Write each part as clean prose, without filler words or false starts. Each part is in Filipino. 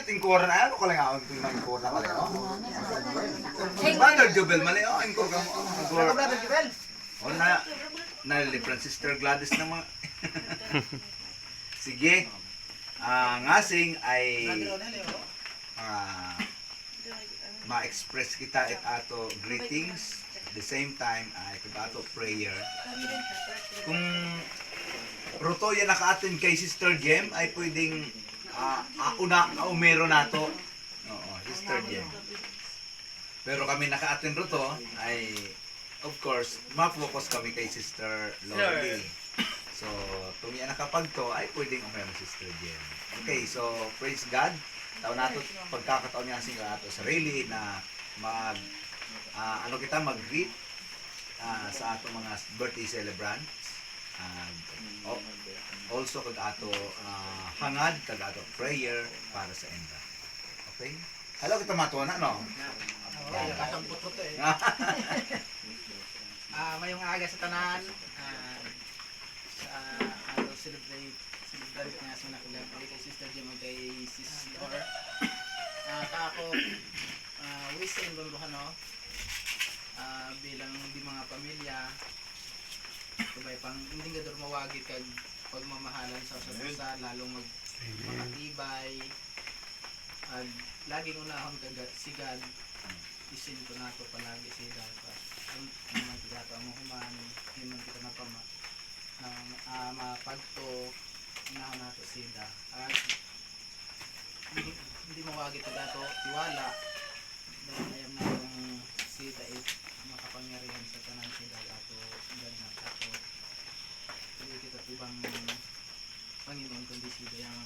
tingkuran na ako lang ako tingkuran na pala. Brother Jubel mali ingkur ka mo. Brother Jubel. O na different Sister Gladys na mga. Sige. Ngasing ay ma-express kita it ato greetings. At the same time ay ato prayer. Kung ruto yan naka-attend kay Sister Gem ay pwedeng meron nato. Oo, Sister Gem. Pero kami naka-attend ruto ay of course, ma-focus kami kay Sister Lordy. So, kung yan nakapagto, ay pwedeng umayon Sister Jen. Okay, so, praise God. Taon nato, pagkakataon niya sa ato sarili na mag-greet sa ato mga birthday celebrants. Also, kag ato hangad, kag ato prayer para sa enda. Okay? Hello, kita matuwa na, no? Kasampot ko to eh. Mayong aga sa tanan. Celebrate nga sa nakulang kay Sister Jim at kay Sis Lor. Kako wishing bang no? Bilang di mga pamilya sabay pang hindi nga dur mawagi kag pagmamahalan sa usa lalong makatibay at laging unahon kag sigad isin ko nato palagi si Dalpa naman kita ang human naman kita na mapagto inahon nato sida at hindi mawagi ito dato tiwala dahil ayam na yung sida makapangyarihan sa tanan sida ato ganang ato hindi kita ibang Panginoon kundi sida yung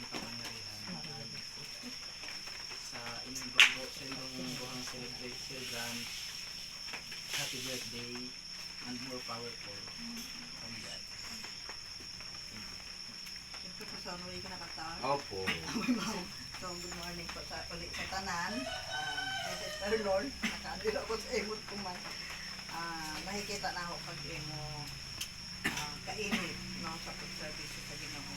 makapangyarihan sa inyong buhang celebrant happy birthday and more powerful from God. Siyempre po sa ulit ka nakataon. Opo. So, good morning po sa ulit sa tanan. Sister Lord, nakandilo ko sa imot ko man. Nakikita na ako pag imo kainit no, sa pag-service sa Ginoo.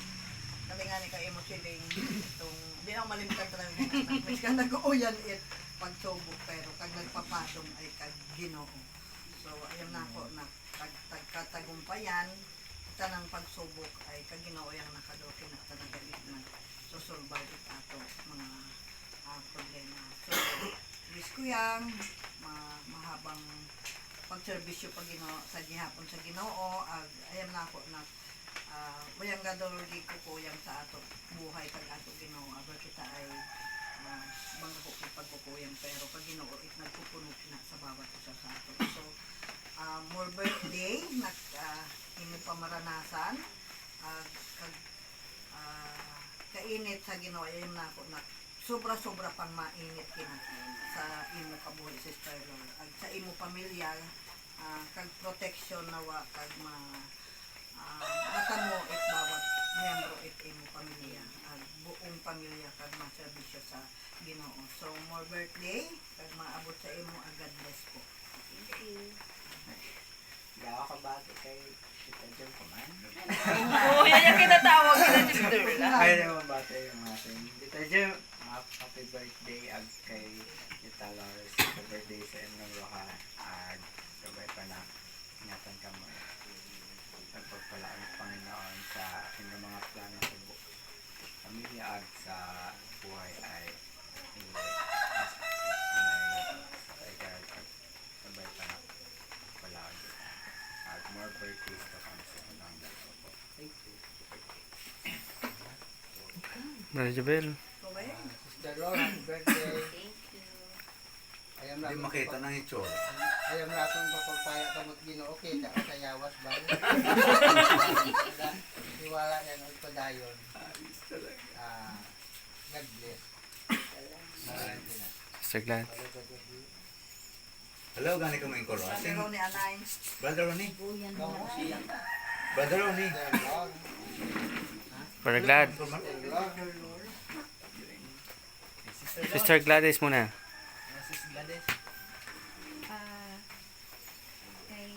Kami nga ni ka-imo siling itong, di ako malimutan talaga ng ka nag-uyan it pagsubok pero kag nagpapasong ay kag Ginoo. So, ayun na ako na tagkatagumpayan, tanang pagsubok ay kaginoo yang nakadokin at tanagalit na susurvive ato mga problema. So, wish ko yang mahabang pagserbisyo pag sa gihapon sa Ginoo, ayam na ako na wayang gadolgi ko po yang sa ato buhay kag ato Ginoo. Aber kita ay bangga ko pagkukuyang pero pag Ginoo it nagpupuno na sa bawat isa sa ato. So, more birthday hindi pa maranasan kainit sa Ginoo ayun na ako na sobra pang mainit sa imo kabuhi Sister Lord ag sa imo pamilya kag protection nawa kag matamo it bawat miyembro it imo pamilya ag buong pamilya kag maserbisyo sa Ginoo. So more birthday kag maabot sa imo ag God bless po. Thank you. Hindi ako kabati kay Tita Jom kuman. Oo, yan yung kinatawag kita Sister lang. Ay, naman bata yung ating Tita Jom. Happy birthday ag kay Tita Lars. Happy birthday sa inyong loha. Ag sabay pa na ingatan ka mo. Pagpagpalaan ng Panginoon sa inyong mga plano sa pamilya ag sa buhay ay more birthdays to come soon. Thank you. Brother Jubel. Sister Lord, happy birthday. Thank you. Ayam Hindi makita ng itsura. Ayam na itong papagpaya kamot Ginoo. Okay, sa yawas ba? Iwala yan ang padayon. God bless. Sister Glad. Hello, gani ka mo ingkor. Brother Ronnie Alain. Brother Ronnie. Brother Ronnie. Brother Glad. Sister Gladys muna. Sis Gladys. Kay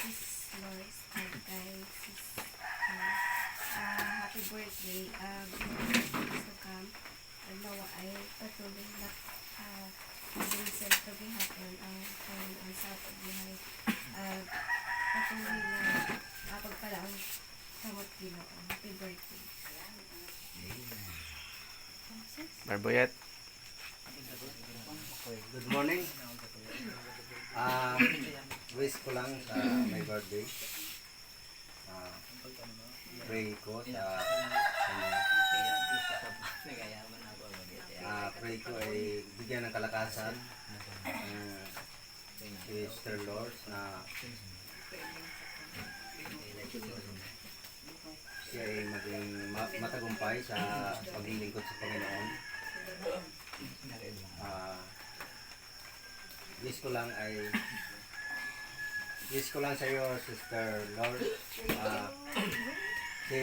Sis Lois at kay Sis happy birthday. Good to come. Barbuyat. Good morning. Wish ko lang sa my birthday. Pray ko sa kanya. Pray ko ay bigyan ng kalakasan si Sister Lord na siya ay maging matagumpay sa paglilingkod sa Panginoon. Wish ko lang sa iyo, Sister Lord. Si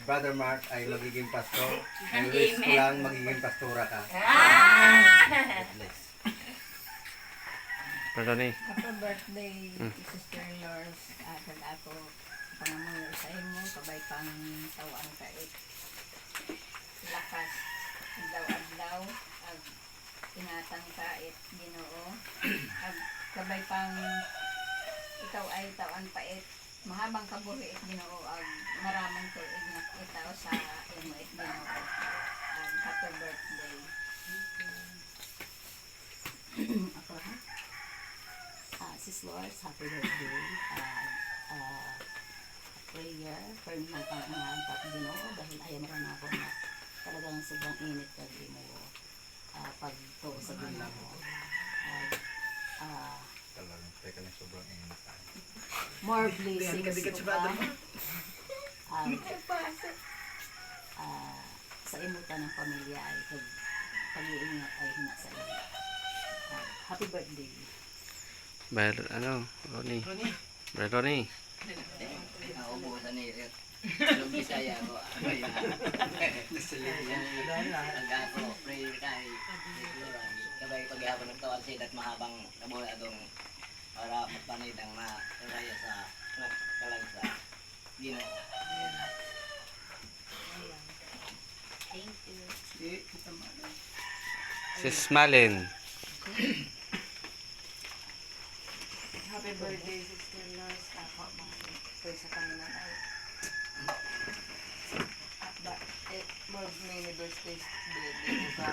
Brother Mark ay magiging pastor. Wish ko lang magiging pastora ka. God bless. Pardon Happy birthday, Sister Lors. Kag ako, pangamuyo sa imo, kabay pang tawaan ka lakas, adlaw-adlaw, ag tinatang ka Ginoo, ag kabay pang ikaw ay tawan pa mahabang kabuhi Ginoo, ag maraming tuig na itaw sa imo Ginoo. Happy birthday. Ako ha? Sis Lors, happy birthday. Prayer for mga pangangampap Ginoo dahil ayaw maran ako na talagang sobrang init kag Ginoo pagtuo sa Ginoo. Talagang teka na sobrang init tayo. More blessings Dikit-dikit si ko Brother pa. Mark. Sa imutan ng pamilya ay pag-iingat ay hina sa iyo. Happy birthday. Ronnie. Ronnie. Brother Ronnie. Ubusan ni Ilong Bisaya ko. Nag-ako, prayer kay kabay paghihapon ng tawag siya at mahabang kabuhay atong para magpanid ang raya sa kalag sa Ginoo. Thank you. Sis Malin. Happy birthday, Sister Lors. Ako, pray sa kanila ay more many birthdays din sa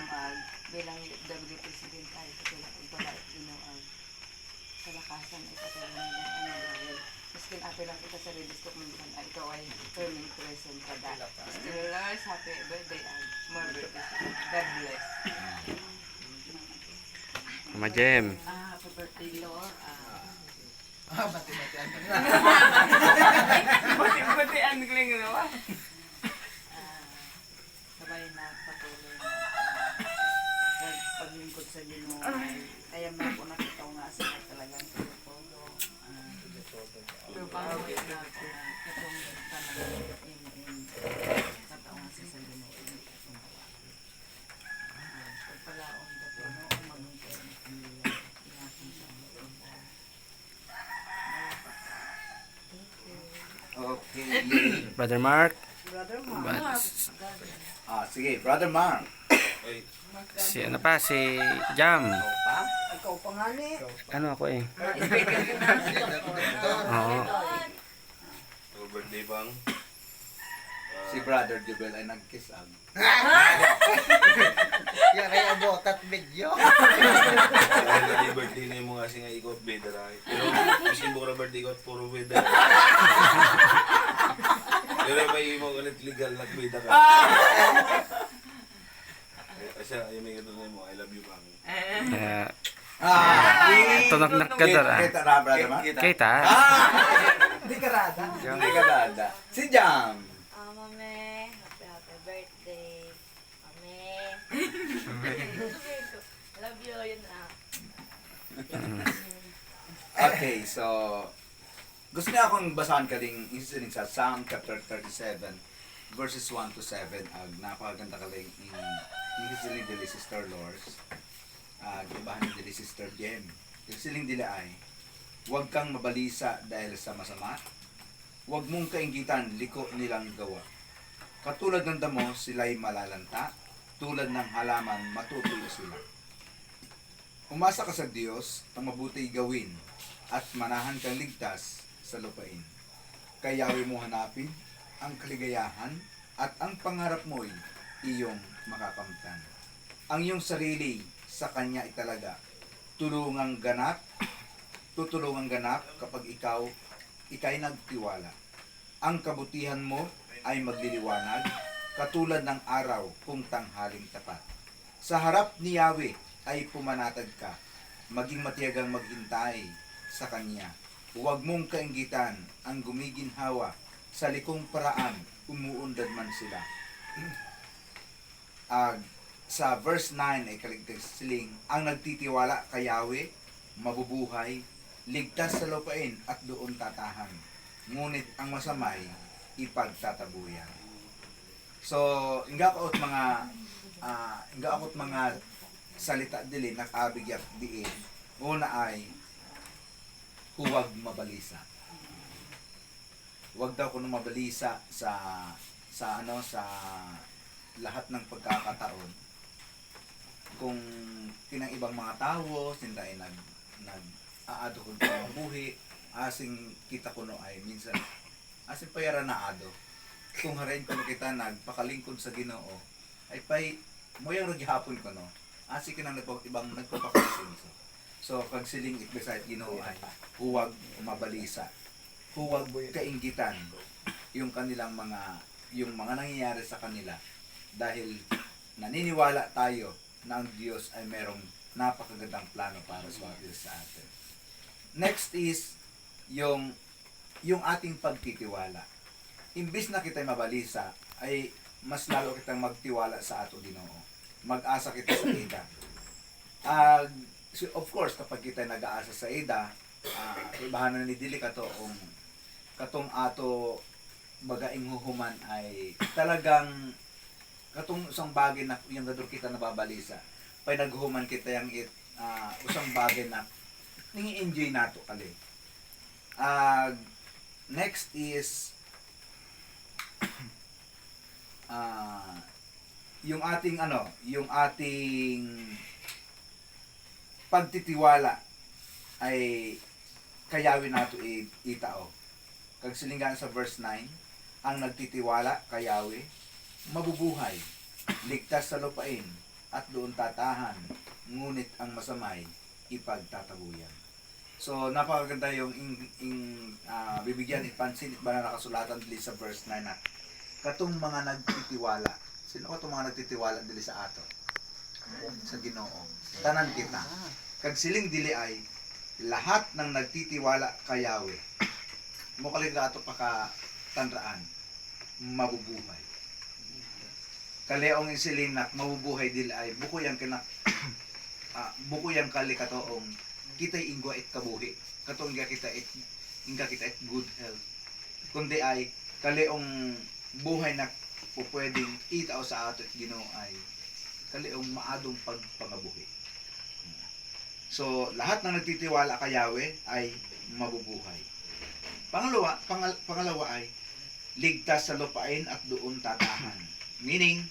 bilang W President ay katulad ng pala Ginoo kalakasan ay katulad ng dahil miskin ato lang kita sa release documentation ay ikaw ay turning present pa da. Sister Lors, happy birthday and more birthdays. God bless. Mama Jem. Happy birthday, Lord. Bati-batian ka na. Bati-batian ko lang yun. Sabay na patuloy na paglingkod sa Ginoo. Kaya mo ako nakita nga sila talagang todo. Pero parang wait na ako katong tanang in kataong nga sa Ginoo. Pagpalaon ka to, no? Maglingkod ng pamilya. Inakong sa mga. Okay. Brother Mark. Brother Mark. Sige, Brother Mark. Si Jam. Ikaw pa nga ni. Ano ako eh? Oo. Birthday bang? Si Brother Jubel ay nagkisag. Yan ay abot at medyo. Dahil birthday na yung mga kasi nga ikot beda rin. Pero kasi mo ka birthday ikot puro beda. Pero may mo ulit legal na beda ka. Kasi ay may ganun mo, I love you bang. Tunak-nak ka doon ah. Kita na, Brother Mark? Kita. Hindi ka rada. Hindi ka dada. Si Jam. Mame, happy birthday. Mame. Love you, yun na. Okay, so gusto niya akong basahan ka ding isinig sa Psalm chapter 37 verses 1 to 7. Napakaganda ka lang isinig dili Sister Lors. Gibahan ni dili Sister Jem. Isinig dila ay huwag kang mabalisa dahil sa masama. Huwag mong kainggitan liko nilang gawa. Katulad ng damo, sila'y malalanta. Tulad ng halaman, matutuyo sila. Umasa ka sa Diyos, ang mabuti gawin, at manahan kang ligtas sa lupain. Kayawi mo hanapin ang kaligayahan, at ang pangarap mo'y iyong makakamtan. Ang iyong sarili sa Kanya italaga. Tutulungang ganap kapag ika'y nagtiwala. Ang kabutihan mo ay magliliwanag, katulad ng araw kung tanghaling tapat. Sa harap ni Yahweh ay pumanatag ka, maging matiyagang maghintay sa Kanya. Huwag mong kainggitan ang gumiginhawa, sa likong paraan umuundad man sila. Sa verse 9 ay kaligtas siling, ang nagtitiwala kay Yahweh, mabubuhay, ligtas sa lupain at doon tatahan. Ngunit ang masamay, ipagtatabuyan. So, inga akot mga salita dili nakabigyan diin. Una ay huwag mabalisa. Huwag daw kuno mabalisa sa lahat ng pagkakataon. Kung kinang ibang mga tao, sinda ay nag-aado kung buhi, asing kita kuno ay minsan asing payara na ado. Kung harain ko kita nagpakalingkod sa Ginoo, ay pay mo yung raghihapon ko no. Asing kinang ibang nagpapakasinso. So pag siling itbeside Ginoo ay huwag mabalisa. Huwag kainggitan yung kanilang yung mga nangyayari sa kanila dahil naniniwala tayo na ang Diyos ay merong napakagandang plano para sa atin. Next is yung ating pagtitiwala. Imbis na kita'y mabalisa, ay mas lalo kitang magtiwala sa ato Ginoo. Mag-asa kita sa ida. Of course, kapag kita'y nag-aasa sa ida, ibahanan ni Dili katong ato bagaing huhuman ay talagang katong isang bagay na yung gadur kita nababalisa. Pay naghuman kita yung usang bagay na ningi-enjoy nato kali. Next is yung ating pagtitiwala ay kayawin nato itao. Kag silingan sa verse 9, ang nagtitiwala kay Yahweh mabubuhay, ligtas sa lupain at doon tatahan, ngunit ang masamay ipagtatabuyan. So napakaganda yung bibigyan ipansin ba na nakasulatan dili sa verse 9 na katong mga nagtitiwala. Sino katong mga nagtitiwala dili sa ato? Sa Ginoo. Tanan kita. Kag siling dili ay lahat ng nagtitiwala kay Yahweh. Mo kalig ato tanraan mabubuhay. Kaleong isilinak mabubuhay dili ay buko yang kali katoong kita'y ingwa it kabuhi. Katong kita it good health. Kundi ay kaleong buhay na pupwedeng itao sa ato at Ginoo ay kaleong maadong pagpangabuhi. So lahat ng nagtitiwala kay Yahweh ay mabubuhay. Pangalawa ay ligtas sa lupain at doon tatahan. Meaning,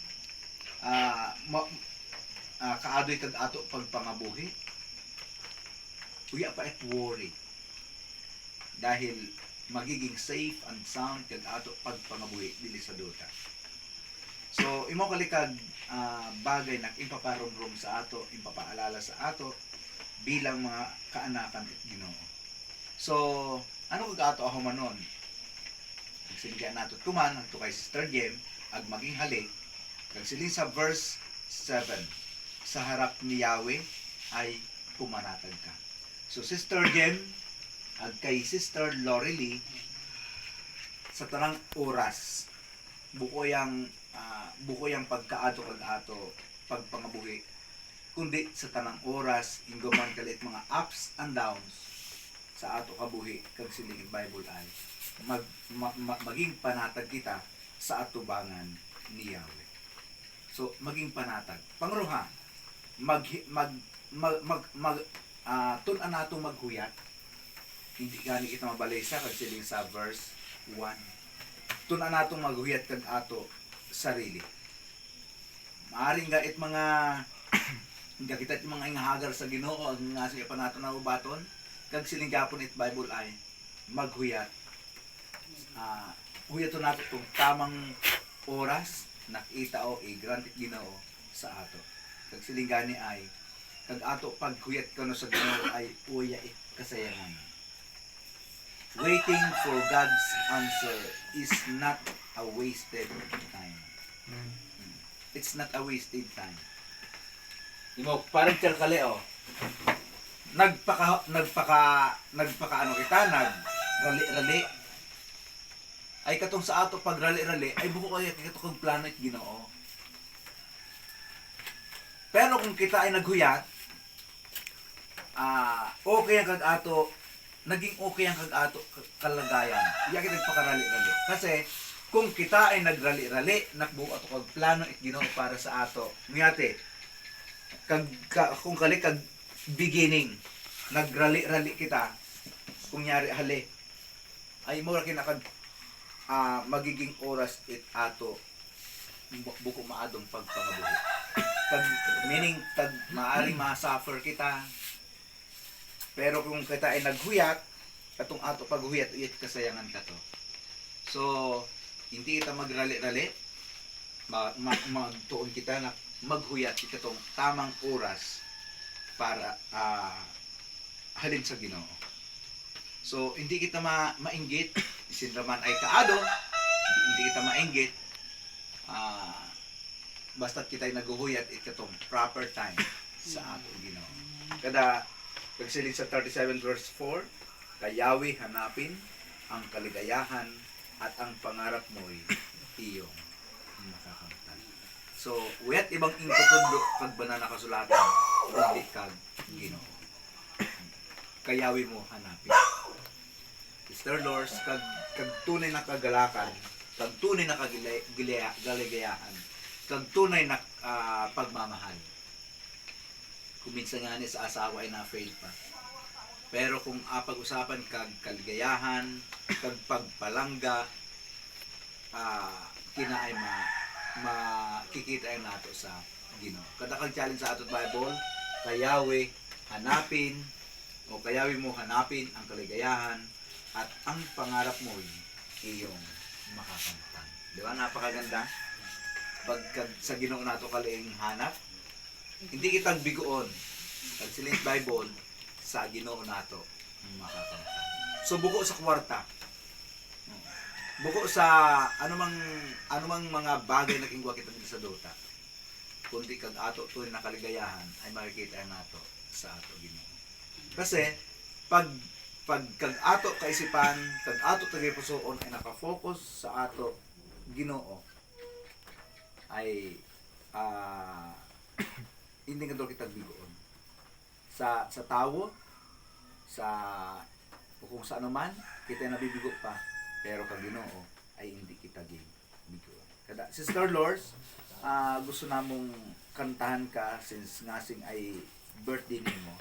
kaadoy kag ato pagpangabuhi, uya pa et worry. Dahil magiging safe and sound kag ato pagpangabuhi dili sa duta. So, imo kalikag bagay na ipaparumrum sa ato, ipapaalala sa ato bilang mga kaanakan at Ginoo. So, ano kag ato ahumanon? Nagsiligyan nato tuman ang kay Sister Jem ag maging halik. Nagsiling sa verse 7, sa harap ni Yahweh ay pumanatag ka. So Sister Jem ag kay Sister Lorely sa tanang oras buko yang pagkaato kag ato pagpangabuhi kundi sa tanang oras inggoman kalit mga ups and downs sa ato kabuhi kag siling Bible ay maging panatag kita sa atubangan ni Yahweh. So maging panatag. Pangruha, tun-an nato maghuyat. Hindi gani kita mabalisa kag siling sa verse 1. Tun-an nato maghuyat kag ato sarili. Maaring gait mga nga kita mga ingahagar sa Ginoo ang nga siya pa nato na ubaton kag siling gapon it Bible ay maghuyat. Huyaton nato itong tamang oras nakita o i-granted Ginoo sa ato. Kag silingani ay kag ato paghuyat kano sa Ginoo ay uya kasayangan. Waiting for God's answer is not a wasted time. It's not a wasted time. Imo parang kali oh. Nagpaka ano kita, rali ay katong sa ato pag rali ay buko kaya katong plano it Ginoo. Pero kung kita ay naghuyat, okay ang kag ato, naging okay ang kag ato kalagayan. Iya kita nagpakarali-rali. Kasi kung kita ay nagrali-rali, nakbuo ato kag plano it Ginoo para sa ato. Ngayate, kung kali kag beginning, nagrali-rali kita, kung nyari hali, ay mo ra kinakag magiging oras it ato buko maadong pagpangabuhi. Meaning maaring ma-suffer kita. Pero kung kita ay naghuyat, katong ato paghuyat uyat kasayangan ka to. So hindi kita magrali-rali, magtuon kita na maghuyat itong tamang oras para halin sa Ginoo. So hindi kita mainggit, sinraman ay kaado, hindi kita mainggit. Basta kita'y naguhuyat itong proper time sa ato Ginoo. Kada pagsilid sa 37 verse 4, kayawi hanapin ang kaligayahan at ang pangarap mo'y iyong makakamtan. So, uyat ibang ingkatudlo kag banana kasulatan, kundi kag Ginoo. Kayawi mo hanapin. Mr. Lord, kag tunay na kagalakan, kag tunay na kaligayahan, kag tunay na pagmamahal. Kung minsan nga sa asawa ay na-fail pa. Pero kung pag-usapan kag kaligayahan, kag pagpalangga, kinaay makikita ay nato sa Ginoo. Kada kag challenge sa atot Bible, kayawi hanapin o kayawi mo hanapin ang kaligayahan at ang pangarap mo iyong makakamtan. Di ba? Napakaganda. Pag sa Ginoo nato kaling hanap, hindi kitang biguon. Pag silid Bible, sa Ginoo nato makakamtan. So buko sa kwarta. Buko sa anumang mga bagay na kingwa kita dito sa dota. Kundi kag ato tunay na kaligayahan ay makikita nato sa ato Ginoo. Kasi pag kag ato kaisipan, kag ato tagay pusoon ay nakafocus sa ato Ginoo ay hindi nga daw kita bigoon sa tawo, sa kung sa ano man kita nabibigo pa, pero kag Ginoo ay hindi kita bigoon. Kada Sister Lors, gusto namong kantahan ka since ngasing ay birthday nimo.